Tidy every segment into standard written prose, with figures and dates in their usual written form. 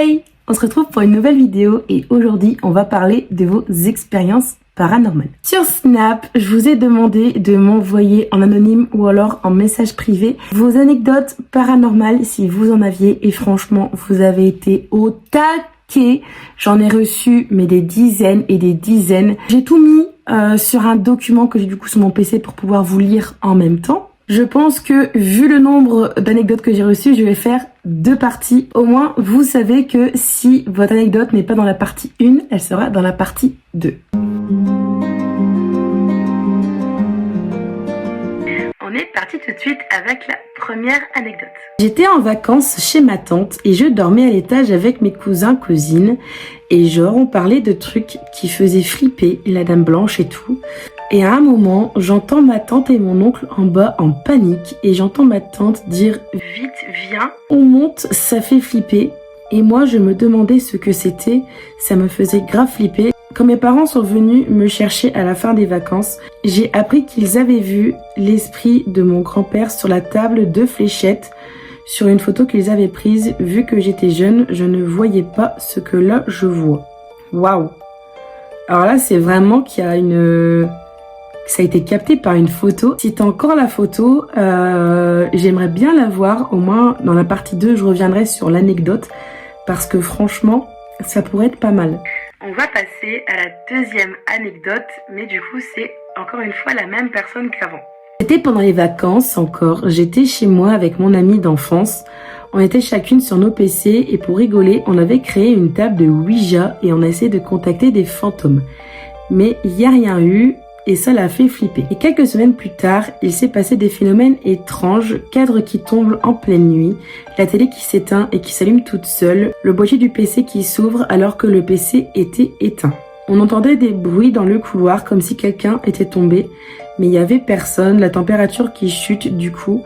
Hey, on se retrouve pour une nouvelle vidéo et aujourd'hui on va parler de vos expériences paranormales. Sur Snap, je vous ai demandé de m'envoyer en anonyme ou alors en message privé vos anecdotes paranormales si vous en aviez et franchement vous avez été au taquet. J'en ai reçu mais des dizaines et des dizaines. J'ai tout mis sur un document que j'ai du coup sur mon PC pour pouvoir vous lire en même temps. Je pense que vu le nombre d'anecdotes que j'ai reçues, je vais faire 2 parties. Au moins, vous savez que si votre anecdote n'est pas dans la partie 1, elle sera dans la partie 2. On est parti tout de suite avec la première anecdote. J'étais en vacances chez ma tante et je dormais à l'étage avec mes cousins, cousines. Et genre, on parlait de trucs qui faisaient flipper la dame blanche et tout. Et à un moment, j'entends ma tante et mon oncle en bas en panique. Et j'entends ma tante dire « Vite, viens !» On monte, ça fait flipper. Et moi, je me demandais ce que c'était. Ça me faisait grave flipper. Quand mes parents sont venus me chercher à la fin des vacances, j'ai appris qu'ils avaient vu l'esprit de mon grand-père sur la table de fléchettes. Sur une photo qu'ils avaient prise, vu que j'étais jeune, je ne voyais pas ce que là je vois. Waouh! Alors là, c'est vraiment qu'il y a une... Ça a été capté par une photo. Si t'as encore la photo, j'aimerais bien la voir. Au moins, dans la partie 2, je reviendrai sur l'anecdote. Parce que franchement, ça pourrait être pas mal. On va passer à la deuxième anecdote. Mais du coup, c'est encore une fois la même personne qu'avant. C'était pendant les vacances encore. J'étais chez moi avec mon amie d'enfance. On était chacune sur nos PC. Et pour rigoler, on avait créé une table de Ouija. Et on a essayé de contacter des fantômes. Mais il n'y a rien eu. Et ça l'a fait flipper. Et quelques semaines plus tard, il s'est passé des phénomènes étranges, cadres qui tombent en pleine nuit, la télé qui s'éteint et qui s'allume toute seule, le boîtier du PC qui s'ouvre alors que le PC était éteint. On entendait des bruits dans le couloir comme si quelqu'un était tombé, mais il y avait personne, la température qui chute du coup,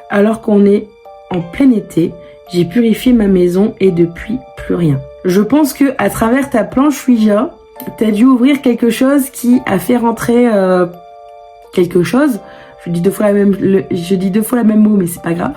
alors qu'on est en plein été, j'ai purifié ma maison et depuis plus rien. Je pense que à travers ta planche Ouija, t'as dû ouvrir quelque chose qui a fait rentrer quelque chose. Je dis deux fois la même mot, mais c'est pas grave.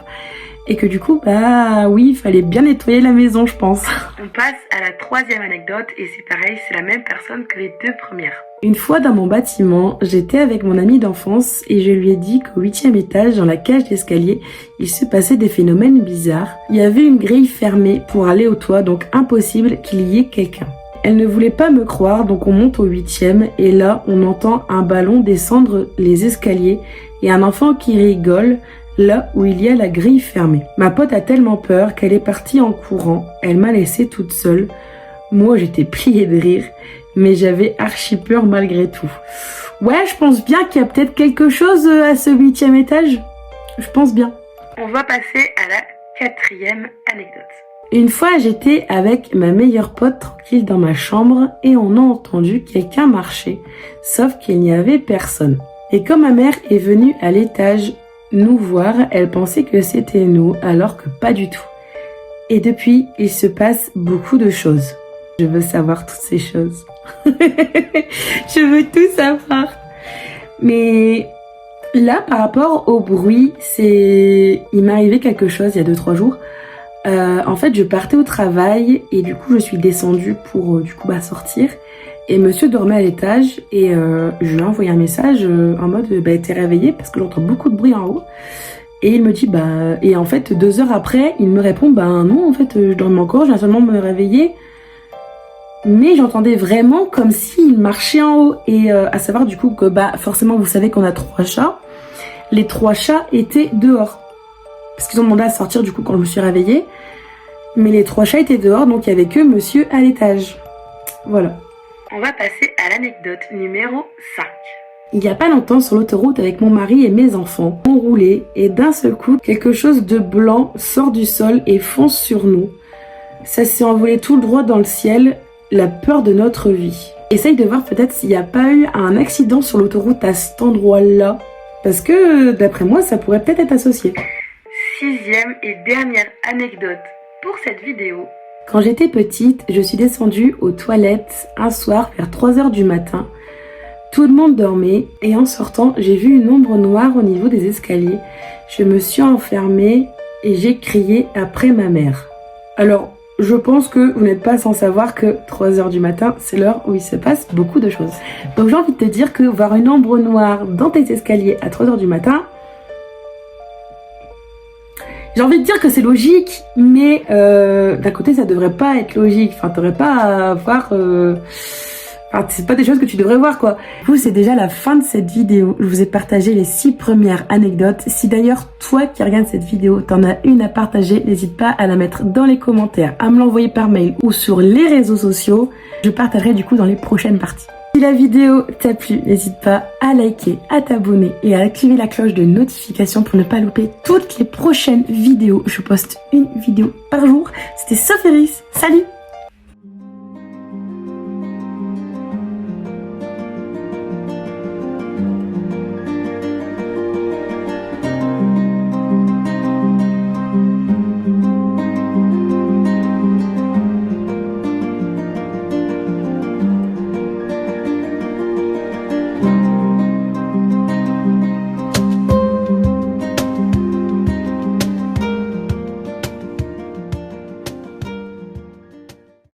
Et que du coup, bah oui, il fallait bien nettoyer la maison, je pense. On passe à la troisième anecdote et c'est pareil, c'est la même personne que les 2 premières. Une fois dans mon bâtiment, j'étais avec mon ami d'enfance et je lui ai dit qu'au 8e étage, dans la cage d'escalier, il se passait des phénomènes bizarres. Il y avait une grille fermée pour aller au toit, donc impossible qu'il y ait quelqu'un. Elle ne voulait pas me croire, donc on monte au 8e et là, on entend un ballon descendre les escaliers et un enfant qui rigole là où il y a la grille fermée. Ma pote a tellement peur qu'elle est partie en courant. Elle m'a laissée toute seule. Moi, j'étais pliée de rire, mais j'avais archi peur malgré tout. Ouais, je pense bien qu'il y a peut-être quelque chose à ce 8e étage. Je pense bien. On va passer à la 4e anecdote. Une fois, j'étais avec ma meilleure pote tranquille dans ma chambre et on a entendu quelqu'un marcher, sauf qu'il n'y avait personne. Et quand ma mère est venue à l'étage nous voir, elle pensait que c'était nous, alors que pas du tout. Et depuis, il se passe beaucoup de choses. Je veux savoir toutes ces choses. Je veux tout savoir. Mais là, par rapport au bruit, il m'est arrivé quelque chose il y a 2-3 jours. En fait, je partais au travail et du coup, je suis descendue pour sortir. Et monsieur dormait à l'étage et je lui ai envoyé un message en mode t'es réveillé parce que j'entends beaucoup de bruit en haut. Et il me dit et en fait 2 heures après, il me répond non en fait je dormais encore, je viens seulement me réveiller. Mais j'entendais vraiment comme s'il marchait en haut et à savoir du coup que forcément vous savez qu'on a 3 chats. Les 3 chats étaient dehors. Parce qu'ils ont demandé à sortir du coup quand je me suis réveillée. Mais les 3 chats étaient dehors, donc il n'y avait que monsieur à l'étage. Voilà. On va passer à l'anecdote numéro 5. Il n'y a pas longtemps, sur l'autoroute avec mon mari et mes enfants, on roulait et d'un seul coup, quelque chose de blanc sort du sol et fonce sur nous. Ça s'est envolé tout droit dans le ciel, la peur de notre vie. Essaye de voir peut-être s'il n'y a pas eu un accident sur l'autoroute à cet endroit-là. Parce que, d'après moi, ça pourrait peut-être être associé. 6e et dernière anecdote pour cette vidéo. Quand j'étais petite, je suis descendue aux toilettes un soir vers 3h du matin. Tout le monde dormait et en sortant, j'ai vu une ombre noire au niveau des escaliers. Je me suis enfermée et j'ai crié après ma mère. Alors, je pense que vous n'êtes pas sans savoir que 3h du matin, c'est l'heure où il se passe beaucoup de choses. Donc j'ai envie de te dire que voir une ombre noire dans tes escaliers à 3h du matin, j'ai envie de dire que c'est logique, mais d'un côté ça devrait pas être logique. Enfin, t'aurais pas à voir... Enfin, c'est pas des choses que tu devrais voir, quoi. Vous, c'est déjà la fin de cette vidéo. Je vous ai partagé les 6 premières anecdotes. Si d'ailleurs, toi qui regardes cette vidéo, t'en as une à partager, n'hésite pas à la mettre dans les commentaires, à me l'envoyer par mail ou sur les réseaux sociaux. Je partagerai du coup dans les prochaines parties. Si la vidéo t'a plu, n'hésite pas à liker, à t'abonner et à activer la cloche de notification pour ne pas louper toutes les prochaines vidéos. Je poste une vidéo par jour. C'était Sophéris. Salut!